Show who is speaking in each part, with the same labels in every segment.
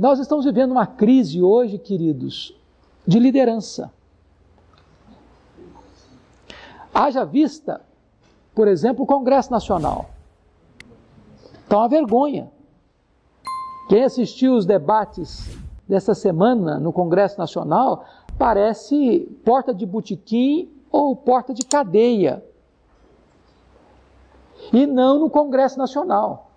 Speaker 1: nós estamos vivendo uma crise hoje, queridos, de liderança. Haja vista, por exemplo, o Congresso Nacional. Está uma vergonha. Quem assistiu os debates dessa semana no Congresso Nacional parece porta de botequim ou porta de cadeia. E não no Congresso Nacional.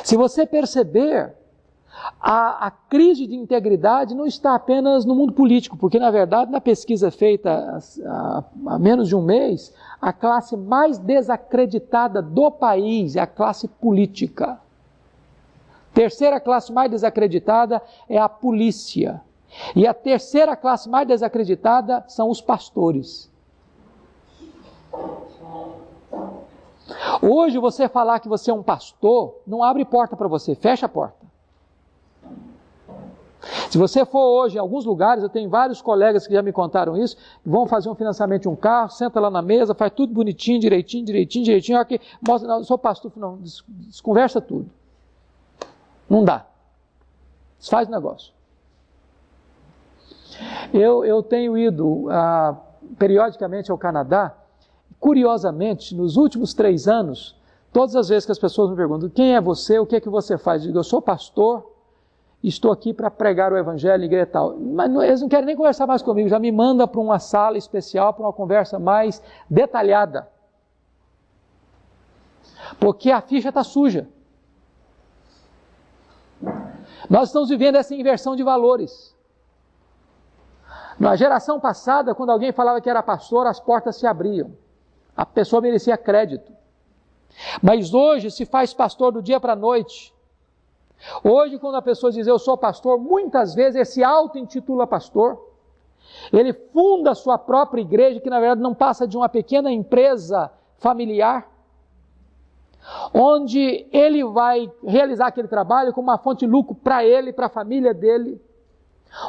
Speaker 1: Se você perceber, a crise de integridade não está apenas no mundo político, porque, na verdade, na pesquisa feita há menos de um mês, a classe mais desacreditada do país é a classe política. Terceira classe mais desacreditada é a polícia. E a terceira classe mais desacreditada são os pastores. Hoje, você falar que você é um pastor, não abre porta para você, fecha a porta. Se você for hoje em alguns lugares, eu tenho vários colegas que já me contaram isso, vão fazer um financiamento de um carro, senta lá na mesa, faz tudo bonitinho, direitinho, olha aqui, mostra, não, eu sou pastor, não, desconversa tudo. Não dá. Desfaz o negócio. Eu tenho ido periodicamente ao Canadá. Curiosamente, nos últimos 3 anos, todas as vezes que as pessoas me perguntam quem é você, o que é que você faz, eu digo, eu sou pastor, estou aqui para pregar o Evangelho e igreja e tal. Mas eles não querem nem conversar mais comigo, já me mandam para uma sala especial, para uma conversa mais detalhada. Porque a ficha está suja. Nós estamos vivendo essa inversão de valores. Na geração passada, quando alguém falava que era pastor, as portas se abriam. A pessoa merecia crédito. Mas hoje se faz pastor do dia para a noite. Hoje, quando a pessoa diz eu sou pastor, muitas vezes ele se auto-intitula pastor. Ele funda a sua própria igreja, que na verdade não passa de uma pequena empresa familiar, onde ele vai realizar aquele trabalho como uma fonte de lucro para ele e para a família dele,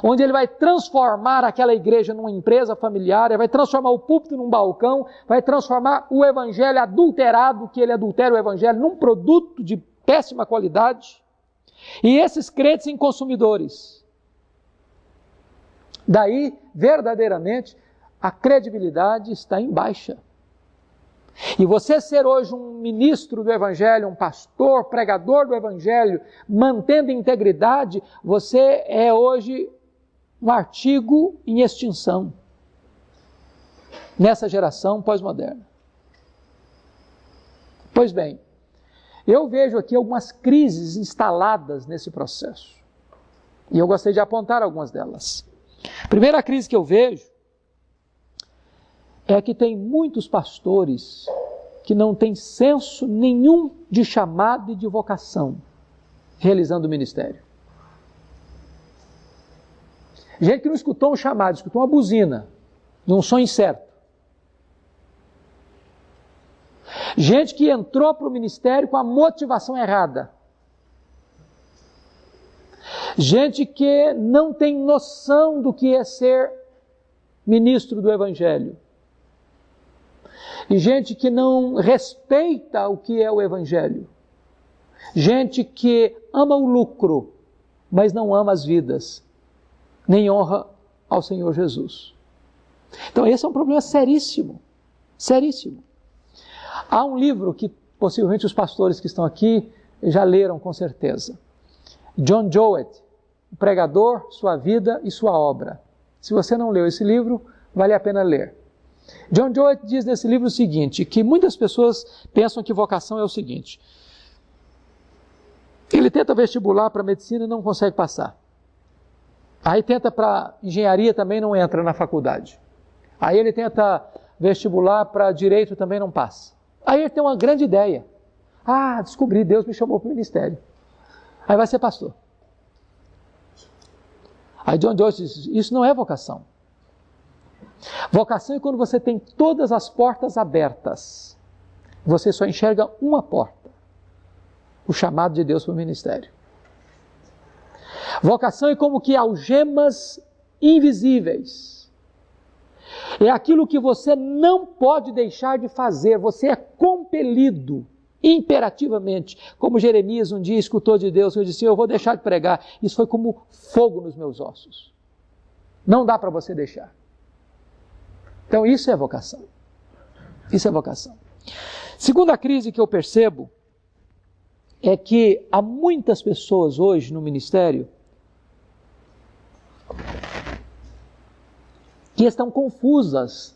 Speaker 1: onde ele vai transformar aquela igreja numa empresa familiar, ele vai transformar o púlpito num balcão, vai transformar o evangelho adulterado, que ele adultera o evangelho, num produto de péssima qualidade, e esses crentes em consumidores. Daí, verdadeiramente, a credibilidade está em baixa. E você ser hoje um ministro do Evangelho, um pastor, pregador do Evangelho, mantendo integridade, você é hoje um artigo em extinção nessa geração pós-moderna. Pois bem, eu vejo aqui algumas crises instaladas nesse processo. E eu gostaria de apontar algumas delas. A primeira crise que eu vejo é que tem muitos pastores que não têm senso nenhum de chamado e de vocação realizando o ministério. Gente que não escutou um chamado, escutou uma buzina, num som incerto. Gente que entrou para o ministério com a motivação errada. Gente que não tem noção do que é ser ministro do Evangelho. E gente que não respeita o que é o Evangelho. Gente que ama o lucro, mas não ama as vidas, nem honra ao Senhor Jesus. Então esse é um problema seríssimo, seríssimo. Há um livro que possivelmente os pastores que estão aqui já leram com certeza. John Jowett, o pregador, sua vida e sua obra. Se você não leu esse livro, vale a pena ler. John Jowett diz nesse livro o seguinte, que muitas pessoas pensam que vocação é o seguinte: ele tenta vestibular para medicina e não consegue passar. Aí tenta para engenharia, também não entra na faculdade. Aí ele tenta vestibular para direito, também não passa. Aí ele tem uma grande ideia. Ah, descobri, Deus me chamou para o ministério. Aí vai ser pastor. Aí John Jowett diz, isso não é vocação. Vocação é quando você tem todas as portas abertas. Você só enxerga uma porta. O chamado de Deus para o ministério. Vocação é como que algemas invisíveis. É aquilo que você não pode deixar de fazer. Você é compelido, imperativamente, como Jeremias um dia escutou de Deus, eu disse, eu vou deixar de pregar. Isso foi como fogo nos meus ossos. Não dá para você deixar. Então isso é vocação. Isso é vocação. Segunda crise que eu percebo é que há muitas pessoas hoje no ministério que estão confusas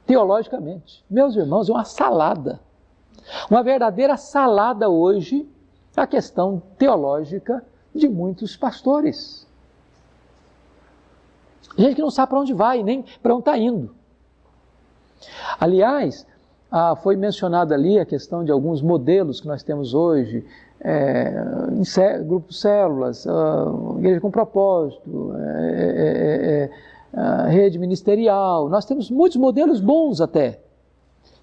Speaker 1: teologicamente. Meus irmãos, é uma salada. Uma verdadeira salada hoje a questão teológica de muitos pastores. Gente que não sabe para onde vai, nem para onde está indo. Aliás, foi mencionada ali a questão de alguns modelos que nós temos hoje, grupos células, igreja com propósito, rede ministerial. Nós temos muitos modelos bons até.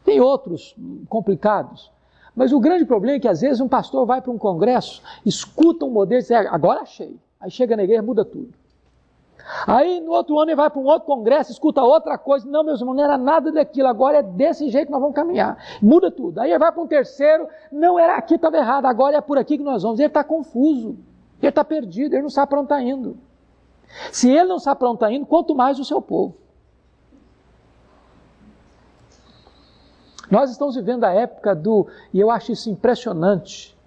Speaker 1: Tem outros complicados. Mas o grande problema é que às vezes um pastor vai para um congresso, escuta um modelo e diz, agora achei. Aí chega na igreja e muda tudo. Aí no outro ano ele vai para um outro congresso, escuta outra coisa. Não, meus irmãos, não era nada daquilo, agora é desse jeito que nós vamos caminhar. Muda tudo. Aí ele vai para um terceiro, não era aqui, estava errado, agora é por aqui que nós vamos. Ele está confuso, ele está perdido, ele não sabe para onde está indo. Se ele não sabe para onde está indo, quanto mais o seu povo. Nós estamos vivendo a época e eu acho isso impressionante,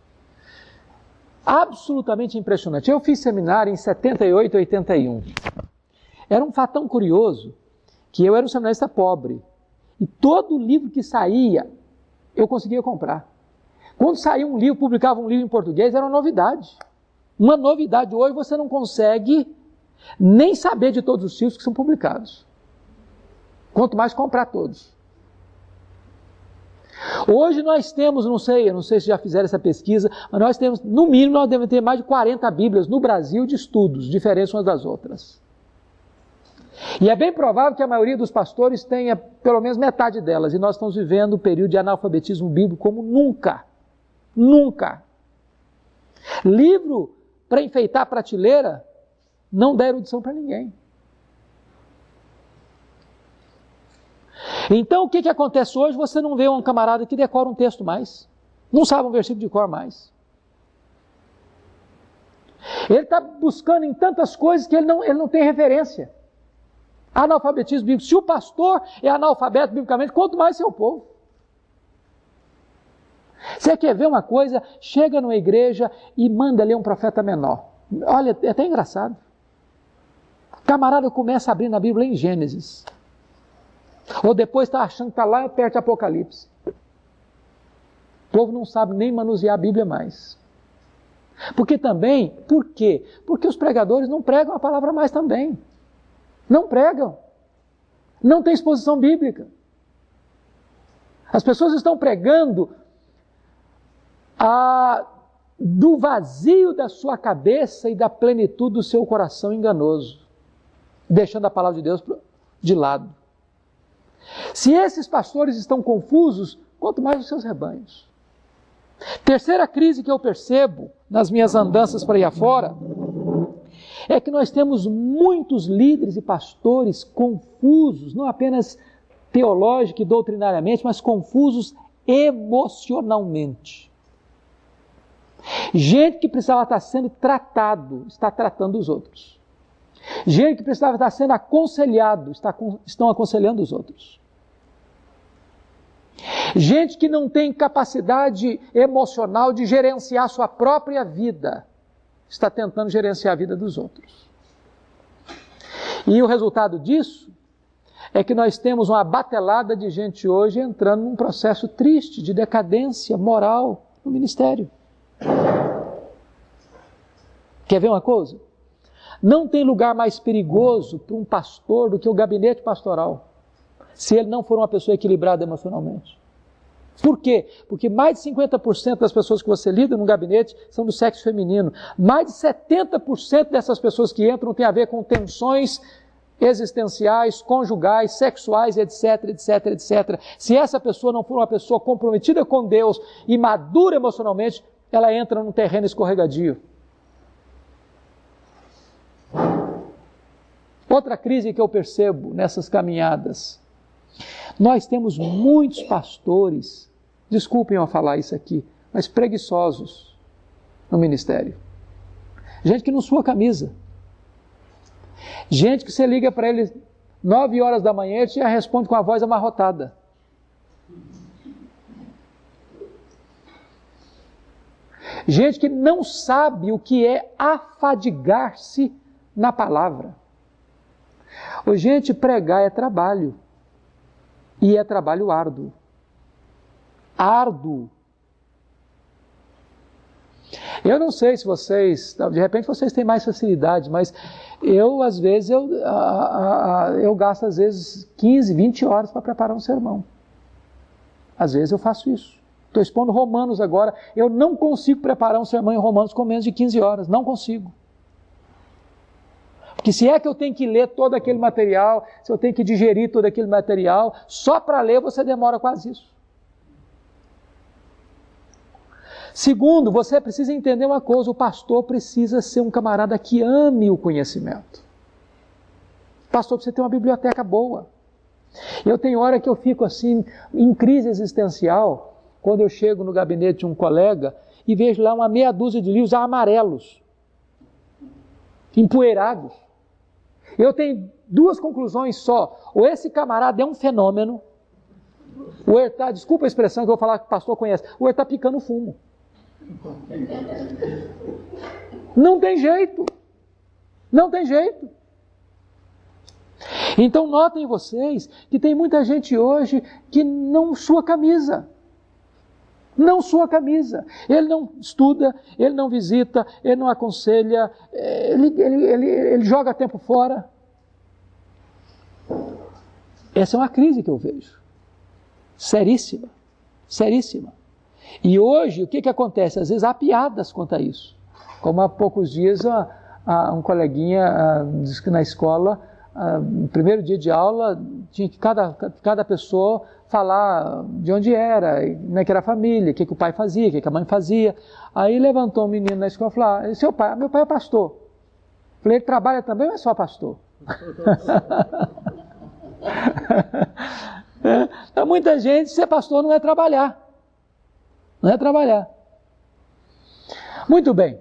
Speaker 1: absolutamente impressionante. Eu fiz seminário em 78, 81. Era um fato tão curioso que eu era um seminarista pobre e todo livro que saía eu conseguia comprar. Quando saía um livro, publicava um livro em português, era uma novidade. Uma novidade. Hoje você não consegue nem saber de todos os livros que são publicados. Quanto mais comprar todos. Hoje nós temos, eu não sei se já fizeram essa pesquisa, mas nós temos, no mínimo, nós devemos ter mais de 40 Bíblias no Brasil de estudos, diferentes umas das outras. E é bem provável que a maioria dos pastores tenha pelo menos metade delas, e nós estamos vivendo um período de analfabetismo bíblico como nunca. Nunca. Livro para enfeitar a prateleira não dá erudição para ninguém. Então o que acontece hoje? Você não vê um camarada que decora um texto mais, não sabe um versículo de cor mais. Ele está buscando em tantas coisas que ele não tem referência. Analfabetismo bíblico. Se o pastor é analfabeto biblicamente, quanto mais seu povo. Você quer ver uma coisa? Chega numa igreja e manda ler um profeta menor. Olha, é até engraçado. O camarada começa a abrir na Bíblia em Gênesis. Ou depois está achando que está lá perto de Apocalipse. O povo não sabe nem manusear a Bíblia mais. Por quê? Porque os pregadores não pregam a palavra mais também. Não pregam. Não tem exposição bíblica. As pessoas estão pregando do vazio da sua cabeça e da plenitude do seu coração enganoso, deixando a palavra de Deus de lado. Se esses pastores estão confusos, quanto mais os seus rebanhos. Terceira crise que eu percebo nas minhas andanças para aí afora é que nós temos muitos líderes e pastores confusos, não apenas teológica e doutrinariamente, mas confusos emocionalmente. Gente que precisava estar sendo tratado, está tratando os outros. Gente que precisava estar sendo aconselhado, estão aconselhando os outros. Gente que não tem capacidade emocional de gerenciar sua própria vida, está tentando gerenciar a vida dos outros. E o resultado disso é que nós temos uma batelada de gente hoje entrando num processo triste de decadência moral no ministério. Quer ver uma coisa? Não tem lugar mais perigoso para um pastor do que o gabinete pastoral, se ele não for uma pessoa equilibrada emocionalmente. Por quê? Porque mais de 50% das pessoas que você lida no gabinete são do sexo feminino. Mais de 70% dessas pessoas que entram têm a ver com tensões existenciais, conjugais, sexuais, etc, etc, etc. Se essa pessoa não for uma pessoa comprometida com Deus e madura emocionalmente, ela entra num terreno escorregadio. Outra crise que eu percebo nessas caminhadas. Nós temos muitos pastores, desculpem eu falar isso aqui, mas preguiçosos no ministério. Gente que não sua camisa. Gente que você liga para ele 9 horas da manhã e já responde com a voz amarrotada. Gente que não sabe o que é afadigar-se na palavra. Gente, pregar é trabalho. E é trabalho árduo. Árduo. Eu não sei se vocês, de repente vocês têm mais facilidade, mas eu, às vezes, eu gasto, às vezes, 15, 20 horas para preparar um sermão. Às vezes eu faço isso. Estou expondo Romanos agora. Eu não consigo preparar um sermão em Romanos com menos de 15 horas. Não consigo. Porque se é que eu tenho que ler todo aquele material, se eu tenho que digerir todo aquele material, só para ler você demora quase isso. Segundo, você precisa entender uma coisa, o pastor precisa ser um camarada que ame o conhecimento. O pastor precisa ter uma biblioteca boa. Eu tenho hora que eu fico assim, em crise existencial, quando eu chego no gabinete de um colega e vejo lá uma meia dúzia de livros amarelos, empoeirados. Eu tenho 2 conclusões só. Ou esse camarada é um fenômeno, ou ele está, desculpa a expressão que eu vou falar que o pastor conhece, ou ele está picando fumo. Não tem jeito. Não tem jeito. Então notem vocês que tem muita gente hoje que não sua camisa. Não sua camisa. Ele não estuda, ele não visita, ele não aconselha, ele joga tempo fora. Essa é uma crise que eu vejo. Seríssima. Seríssima. E hoje, o que acontece? Às vezes há piadas quanto a isso. Como há poucos dias, um coleguinha disse que na escola, no primeiro dia de aula, tinha que cada pessoa falar de onde era, como é que era a família, o que o pai fazia, o que a mãe fazia. Aí levantou um menino na escola e falou: seu pai, meu pai é pastor. Falei: ele trabalha também ou é só pastor? Para muita gente, ser pastor não é trabalhar. Não é trabalhar. Muito bem.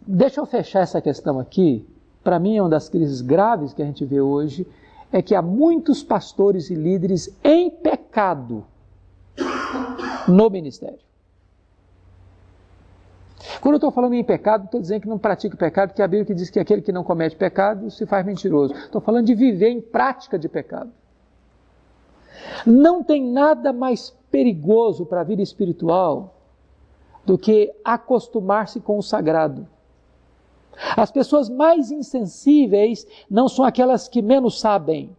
Speaker 1: Deixa eu fechar essa questão aqui. Para mim, é uma das crises graves que a gente vê hoje, é que há muitos pastores e líderes em pecado no ministério. Quando eu estou falando em pecado, não estou dizendo que não pratique pecado, porque a Bíblia que diz que aquele que não comete pecado se faz mentiroso. Estou falando de viver em prática de pecado. Não tem nada mais perigoso para a vida espiritual do que acostumar-se com o sagrado. As pessoas mais insensíveis não são aquelas que menos sabem,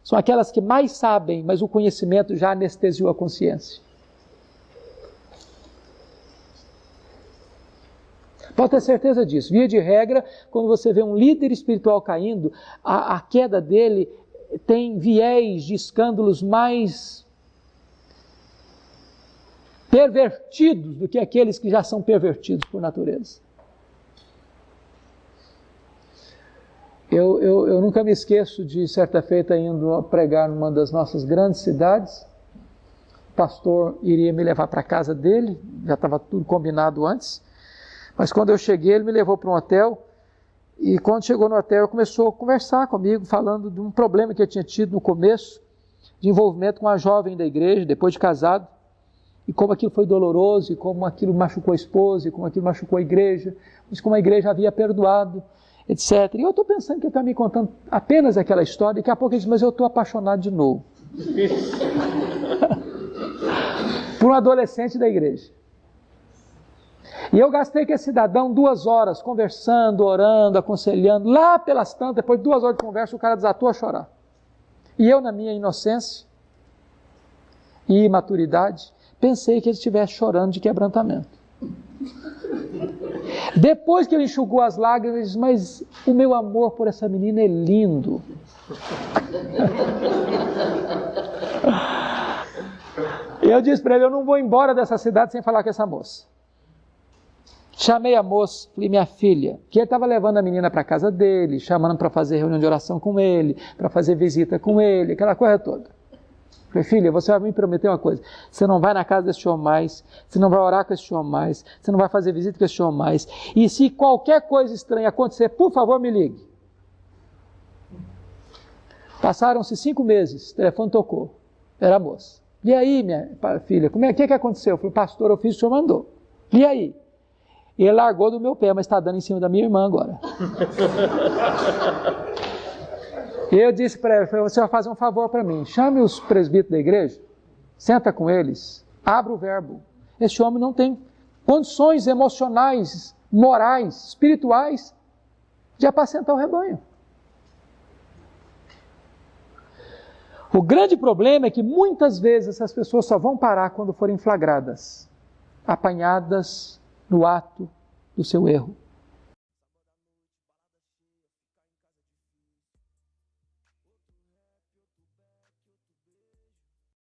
Speaker 1: são aquelas que mais sabem, mas o conhecimento já anestesiou a consciência. Pode ter certeza disso. Via de regra, quando você vê um líder espiritual caindo, a queda dele tem viés de escândalos mais pervertidos do que aqueles que já são pervertidos por natureza. Eu nunca me esqueço de, certa feita, indo pregar numa das nossas grandes cidades. O pastor iria me levar para a casa dele, já estava tudo combinado antes. Mas quando eu cheguei, ele me levou para um hotel. E quando chegou no hotel, começou a conversar comigo, falando de um problema que eu tinha tido no começo, de envolvimento com uma jovem da igreja, depois de casado. E como aquilo foi doloroso, e como aquilo machucou a esposa, e como aquilo machucou a igreja, mas como a igreja havia perdoado, etc. E eu estou pensando que ele está me contando apenas aquela história, e daqui a pouco ele diz: mas eu estou apaixonado de novo. Por um adolescente da igreja. E eu gastei com esse cidadão 2 horas conversando, orando, aconselhando. Lá pelas tantas, depois de 2 horas de conversa, o cara desatou a chorar. E eu, na minha inocência e imaturidade, pensei que ele estivesse chorando de quebrantamento. Depois que ele enxugou as lágrimas, ele disse: mas o meu amor por essa menina é lindo. E eu disse para ele: eu não vou embora dessa cidade sem falar com essa moça. Chamei a moça, falei: minha filha, que ele estava levando a menina para a casa dele, chamando para fazer reunião de oração com ele, para fazer visita com ele, aquela coisa toda. Falei, filha, você vai me prometer uma coisa, você não vai na casa desse homem mais, você não vai orar com esse homem mais, você não vai fazer visita com esse homem mais, e se qualquer coisa estranha acontecer, por favor me ligue. Passaram-se 5 meses, o telefone tocou, era a moça. E aí, minha filha, o que aconteceu? Eu falei, pastor, eu fiz o que o senhor mandou. E aí? Ele largou do meu pé, mas está dando em cima da minha irmã agora. E eu disse para ela, você vai fazer um favor para mim, chame os presbíteros da igreja, senta com eles, abra o verbo. Esse homem não tem condições emocionais, morais, espirituais de apacentar o rebanho. O grande problema é que muitas vezes essas pessoas só vão parar quando forem flagradas, apanhadas no ato do seu erro.